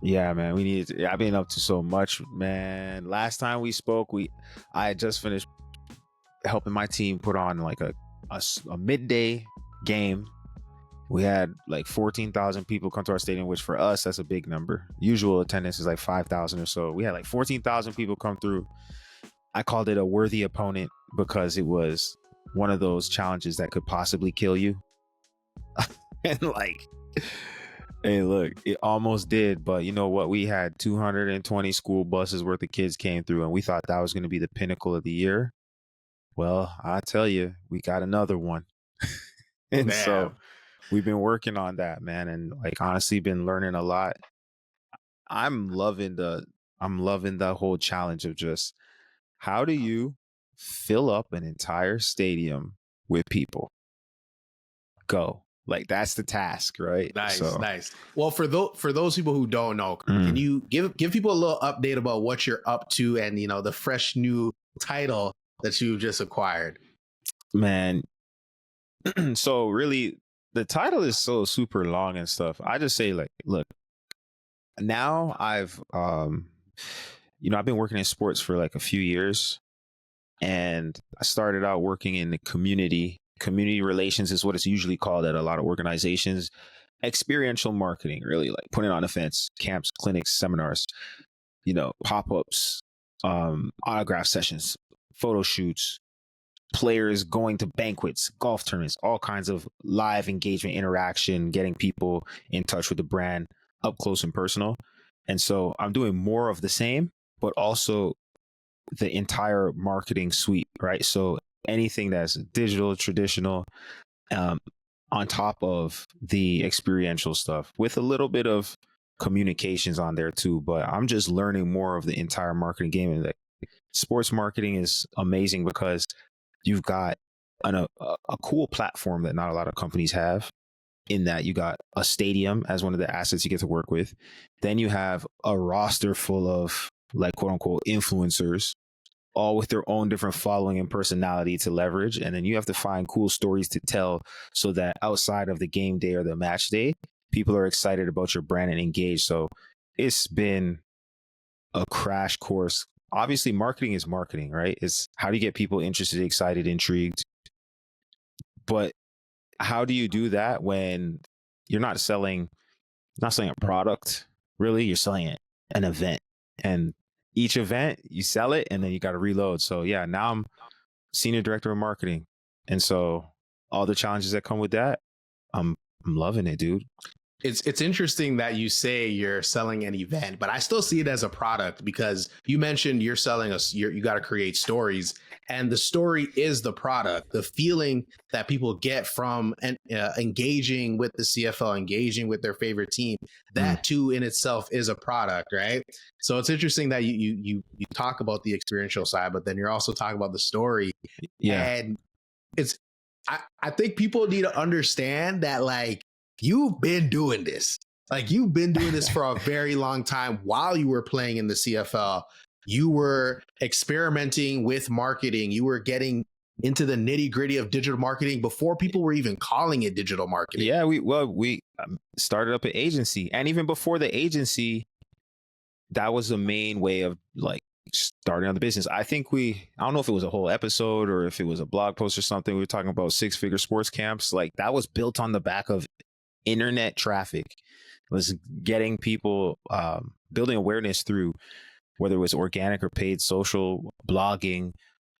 Yeah, man, we need. I've been up to so much, man. Last time we spoke, I had just finished helping my team put on like a midday game. We had like 14,000 people come to our stadium, which for us that's a big number. Usual attendance is like 5,000 or so. We had like 14,000 people come through. I called it a worthy opponent because it was one of those challenges that could possibly kill you. And like, hey, look, it almost did, but you know what? We had 220 school buses worth of kids came through, and we thought that was going to be the pinnacle of the year. Well, I tell you, we got another one. And so Damn. we've been working on that, man, and like honestly been learning a lot. I'm loving the whole challenge of just how do you fill up an entire stadium with people? Go. Like that's the task, right? Nice, So, nice. Well, for those people who don't know, can you give people a little update about what you're up to and the fresh new title that you've just acquired? man, so really the title is so super long and stuff. I just say like, look, now I've been working in sports for like a few years, and I started out working in the community. Community relations is what it's usually called at a lot of organizations. Experiential marketing, really, like putting on events, camps, clinics, seminars, pop-ups, autograph sessions, photo shoots, players going to banquets, golf tournaments, all kinds of live engagement, interaction, getting people in touch with the brand up close and personal. And so I'm doing more of the same, but also the entire marketing suite, right? So anything that's digital, traditional, on top of the experiential stuff with a little bit of communications on there too. But I'm just learning more of the entire marketing game. And like, sports marketing is amazing because you've got a cool platform that not a lot of companies have, in that you got a stadium as one of the assets you get to work with. Then you have a roster full of like quote unquote influencers, all with their own different following and personality to leverage. And then you have to find cool stories to tell so that outside of the game day or the match day, people are excited about your brand and engaged. So it's been a crash course. Obviously, marketing is marketing, right? It's how do you get people interested, excited, intrigued? But how do you do that when you're not selling a product, really? You're selling an event. And each event, you sell it and then you got to reload. So yeah, now I'm senior director of marketing. And so all the challenges that come with that, I'm loving it, dude. It's interesting that you say you're selling an event, but I still see it as a product because you mentioned you're selling you got to create stories, and the story is the product. The feeling that people get from engaging with the CFL, engaging with their favorite team, that too in itself is a product, right? So it's interesting that you talk about the experiential side, but then you're also talking about the story. Yeah. And I think people need to understand that, like, you've been doing this. Like, you've been doing this for a very long time. While you were playing in the CFL, you were experimenting with marketing. You were getting into the nitty gritty of digital marketing before people were even calling it digital marketing. Yeah, we started up an agency, and even before the agency, that was the main way of like starting on the business. I don't know if it was a whole episode or if it was a blog post or something. We were talking about 6-figure sports camps. Like that was built on the back of internet traffic. It was getting people, building awareness through whether it was organic or paid social, blogging,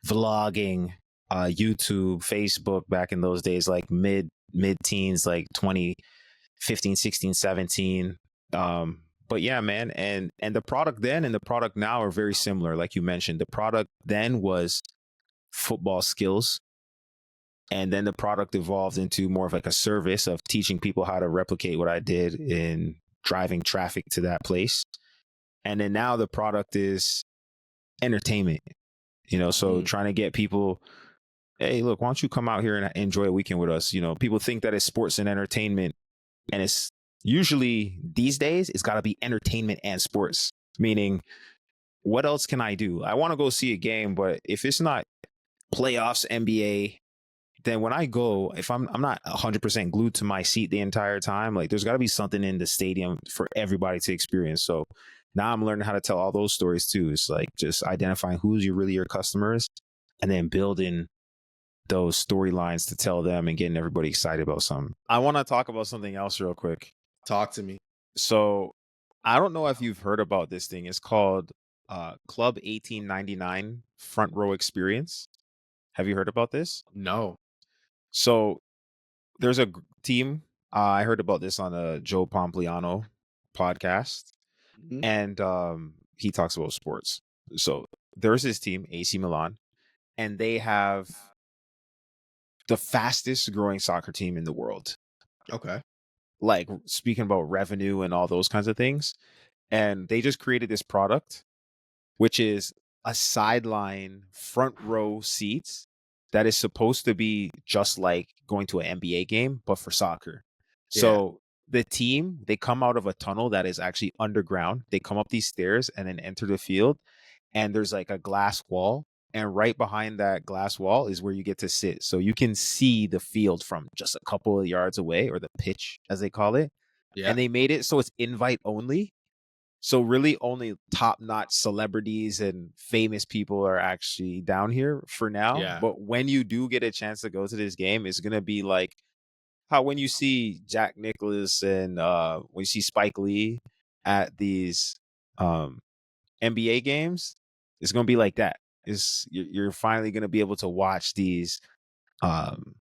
vlogging, YouTube, Facebook back in those days, like mid-teens, like 2015, 16, 17. But yeah, man, and the product then and the product now are very similar. Like you mentioned, the product then was football skills. And then the product evolved into more of like a service of teaching people how to replicate what I did in driving traffic to that place. And then now the product is entertainment, so trying to get people, hey, look, why don't you come out here and enjoy a weekend with us? People think that it's sports and entertainment, and it's usually these days it's got to be entertainment and sports, meaning what else can I do? I want to go see a game, but if it's not playoffs, NBA, then when I go, if I'm not 100% glued to my seat the entire time, like there's got to be something in the stadium for everybody to experience. So now I'm learning how to tell all those stories too. It's like just identifying who's really your customers and then building those storylines to tell them and getting everybody excited about something. I want to talk about something else real quick. Talk to me. So I don't know if you've heard about this thing. It's called Club 1899 Front Row Experience. Have you heard about this? No. So there's a team. I heard about this on a Joe Pompliano podcast, Mhm. and he talks about sports. So there's this team, AC Milan, and they have the fastest growing soccer team in the world. Okay. Like speaking about revenue and all those kinds of things. And they just created this product, which is a sideline front row seats that is supposed to be just like going to an NBA game, but for soccer. Yeah. So the team, they come out of a tunnel that is actually underground. They come up these stairs and then enter the field. And there's like a glass wall. And right behind that glass wall is where you get to sit. So you can see the field from just a couple of yards away, or the pitch, as they call it. Yeah. And they made it so it's invite only. So really only top-notch celebrities and famous people are actually down here for now. Yeah. But when you do get a chance to go to this game, it's gonna be like how when you see Jack Nicklaus and when you see Spike Lee at these um NBA games, it's gonna be like that. Is you're finally gonna be able to watch um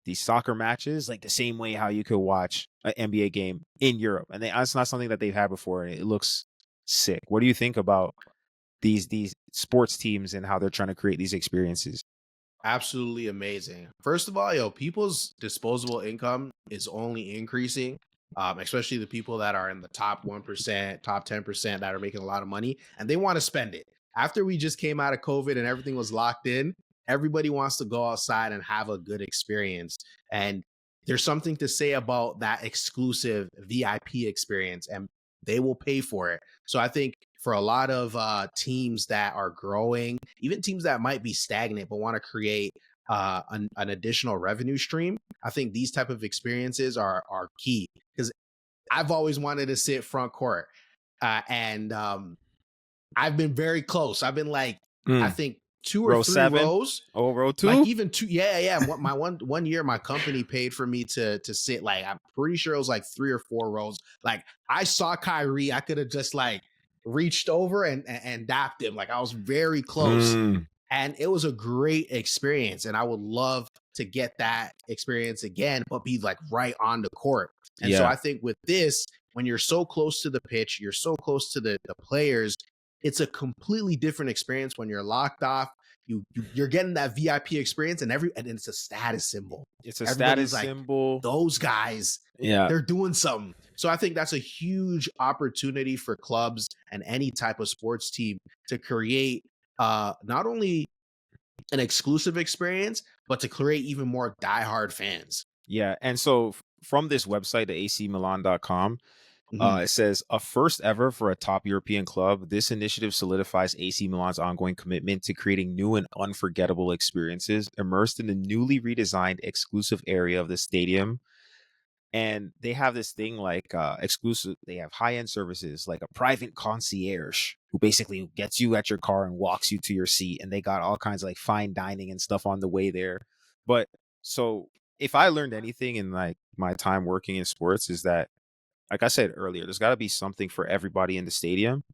these soccer matches like the same way how you could watch an NBA game in Europe, and it's not something that they've had before. And it looks sick. What do you think about these sports teams and how they're trying to create these experiences? Absolutely amazing. First of all, people's disposable income is only increasing, especially the people that are in the top 1%, top 10% that are making a lot of money, and they want to spend it. After we just came out of COVID and everything was locked in, everybody wants to go outside and have a good experience. And there's something to say about that exclusive VIP experience, and they will pay for it. So I think for a lot of teams that are growing, even teams that might be stagnant but want to create an additional revenue stream, I think these type of experiences are key, because I've always wanted to sit front court, and I've been very close. I've been like, I Mm. think two or Row three seven, rows, oh, row like two. even two. Yeah, yeah. My one year, my company paid for me to sit, like, I'm pretty sure it was like 3 or 4 rows. Like, I saw Kyrie, I could have just like reached over and dapped him. Like, I was very close, Mm. and it was a great experience. And I would love to get that experience again, but be like right on the court. And so Yeah, I think with this, when you're so close to the pitch, you're so close to the players, it's a completely different experience when you're locked off. You're getting that VIP experience, and it's a status symbol. it's a Everybody's status like, symbol. those guys, Yeah, they're doing something. So I think that's a huge opportunity for clubs and any type of sports team to create not only an exclusive experience, but to create even more diehard fans. yeah. And so from this website, the acmilan.com, Mhm. it says a first ever for a top European club. This initiative solidifies AC Milan's ongoing commitment to creating new and unforgettable experiences immersed in the newly redesigned exclusive area of the stadium. And they have this thing like exclusive, they have high-end services like a private concierge who basically gets you at your car and walks you to your seat. And they got all kinds of like fine dining and stuff on the way there. But so if I learned anything in like my time working in sports is that, like I said earlier, there's got to be something for everybody in the stadium.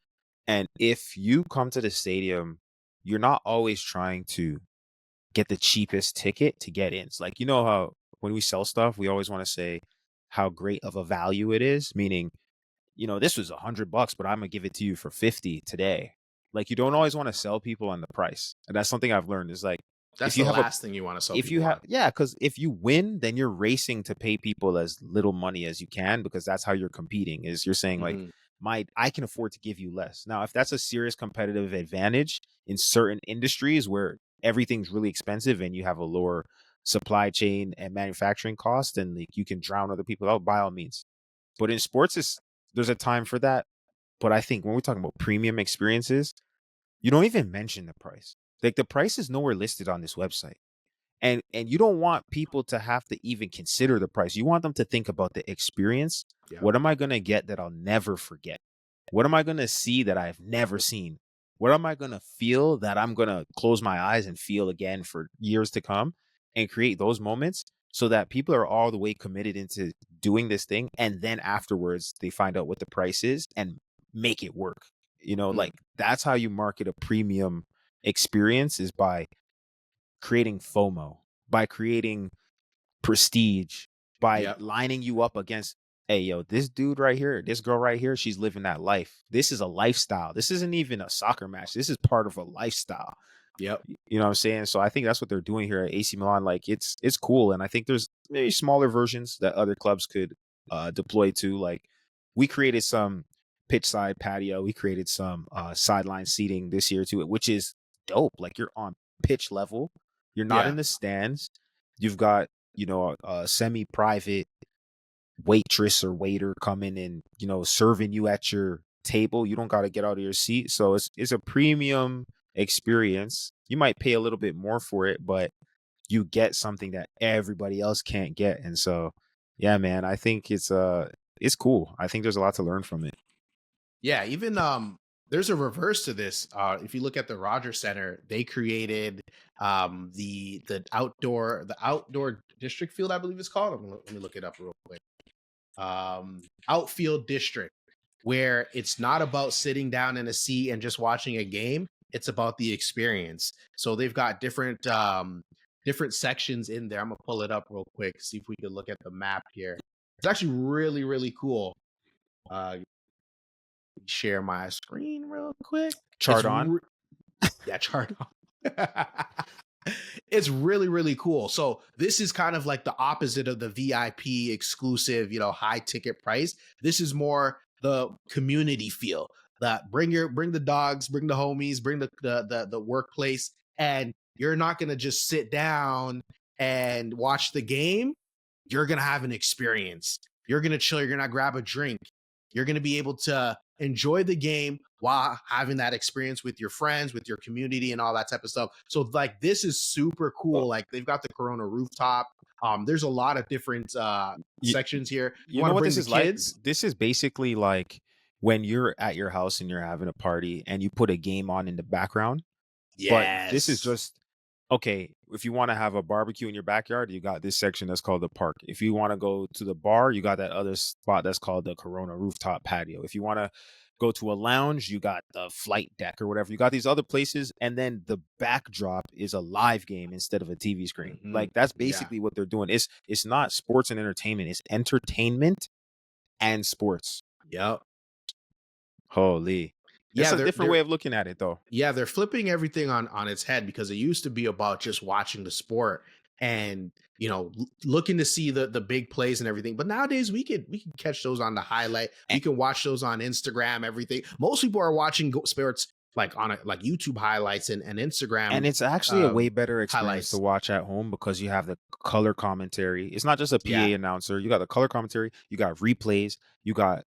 And if you come to the stadium, you're not always trying to get the cheapest ticket to get in. It's like, you know how when we sell stuff, we always want to say how great of a value it is, meaning, this was $100, but I'm gonna give it to you for 50 today. Like you don't always want to sell people on the price. And that's something I've learned is like That's if you the have a last thing you want to sell if you people have on. yeah, because if you win, then you're racing to pay people as little money as you can because that's how you're competing. Is you're saying like Mhm. I can afford to give you less. Now, if that's a serious competitive advantage in certain industries where everything's really expensive and you have a lower supply chain and manufacturing cost, and like you can drown other people out, by all means. But in sports, there's a time for that. But I think when we're talking about premium experiences, you don't even mention the price. Like the price is nowhere listed on this website. And you don't want people to have to even consider the price. You want them to think about the experience. Yep. What am I going to get that I'll never forget? What am I going to see that I've never seen? What am I going to feel that I'm going to close my eyes and feel again for years to come, and create those moments so that people are all the way committed into doing this thing, and then afterwards they find out what the price is and make it work. Mm, Like, that's how you market a premium experience, is by creating FOMO, by creating prestige, by yep. lining you up against, hey, yo, this dude right here, this girl right here, she's living that life. This is a lifestyle. This isn't even a soccer match. This is part of a lifestyle. Yep. You know what I'm saying? So I think that's what they're doing here at AC Milan. Like, it's cool. And I think there's maybe smaller versions that other clubs could deploy to. Like, we created some pitch side patio. We created some sideline seating this year too, which is dope. Like, you're on pitch level. You're not in Yeah. the stands. You've got, a semi-private waitress or waiter coming and, serving you at your table. You don't got to get out of your seat. So it's a premium experience. You might pay a little bit more for it, but you get something that everybody else can't get. And so, yeah, man, I think it's cool. I think there's a lot to learn from it. Yeah, even there's a reverse to this. If you look at the Rogers Center, they created the outdoor district field, I believe it's called. Let me look it up real quick. Outfield district, where it's not about sitting down in a seat and just watching a game. It's about the experience. So they've got different sections in there. I'm gonna pull it up real quick, see if we can look at the map here. It's actually really, really cool. Share my screen real quick. It's Chart on. yeah, chart. It's really, really cool. So this is kind of like the opposite of the VIP exclusive, high ticket price. This is more the community feel. That bring the dogs, bring the homies, bring the workplace, and you're not gonna just sit down and watch the game. You're gonna have an experience. You're gonna chill. You're gonna grab a drink. You're gonna be able to enjoy the game while having that experience with your friends, with your community, and all that type of stuff. So, like, this is super cool. Like, they've got the Corona rooftop. There's a lot of different You, sections here. You you want know to what bring this the is like? kids? This is basically like when you're at your house and you're having a party and you put a game on in the background. But this is Yes. just okay. If you want to have a barbecue in your backyard, you got this section that's called the park. If you want to go to the bar, you got that other spot that's called the Corona rooftop patio. If you want to go to a lounge, you got the flight deck or whatever. You got these other places, and then the backdrop is a live game instead of a TV screen. Hmm. Like, that's Yeah. basically what they're doing. It's not sports and entertainment. It's entertainment and sports. Yep. Holy, it's Yeah. a They're different they're way of looking at it, though. Yeah, they're flipping everything on its head because it used to be about just watching the sport and looking to see the big plays and everything. But nowadays we can catch those on the highlight. We can watch those on Instagram. Everything. Most people are watching sports like on like YouTube highlights and Instagram And it's actually a way better experience to highlights. watch at home because you have the color commentary. It's not just a Yeah, PA announcer. You got the color commentary, you got replays, you got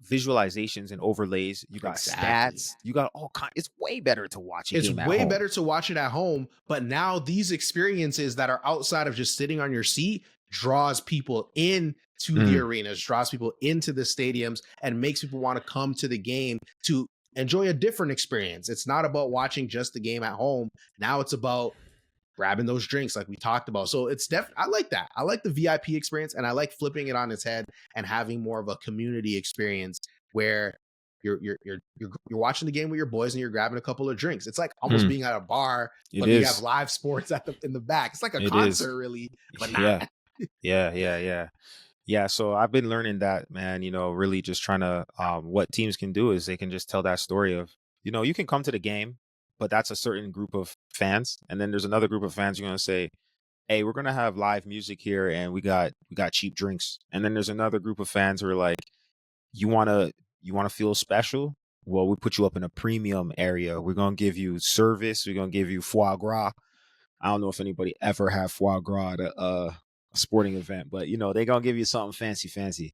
visualizations and overlays, you got exactly. stats, you got all kind. It's way better to watch a It's game at way home. better to watch it at home, but now these experiences that are outside of just sitting on your seat draws people in to the Mm. arenas, draws people into the stadiums, and makes people want to come to the game to enjoy a different experience. It's not about watching just the game at home. Now it's about grabbing those drinks like we talked about. So it's I like that. I like the VIP experience, and I like flipping it on its head and having more of a community experience where you're watching the game with your boys and you're grabbing a couple of drinks. It's like almost Mm. being at a bar, It but you have is. live sports in the back. It's like a It is. concert, really, but Yeah. not. Yeah. Yeah. Yeah. Yeah, so I've been learning that, man, really just trying to what teams can do is they can just tell that story of, you can come to the game, but that's a certain group of fans. And then there's another group of fans you're gonna say, hey, we're gonna have live music here and we got cheap drinks. And then there's another group of fans who are like, you wanna feel special? Well, we put you up in a premium area. We're gonna give you service, we're gonna give you foie gras. I don't know if anybody ever had foie gras at a sporting event, but they gonna give you something fancy, fancy.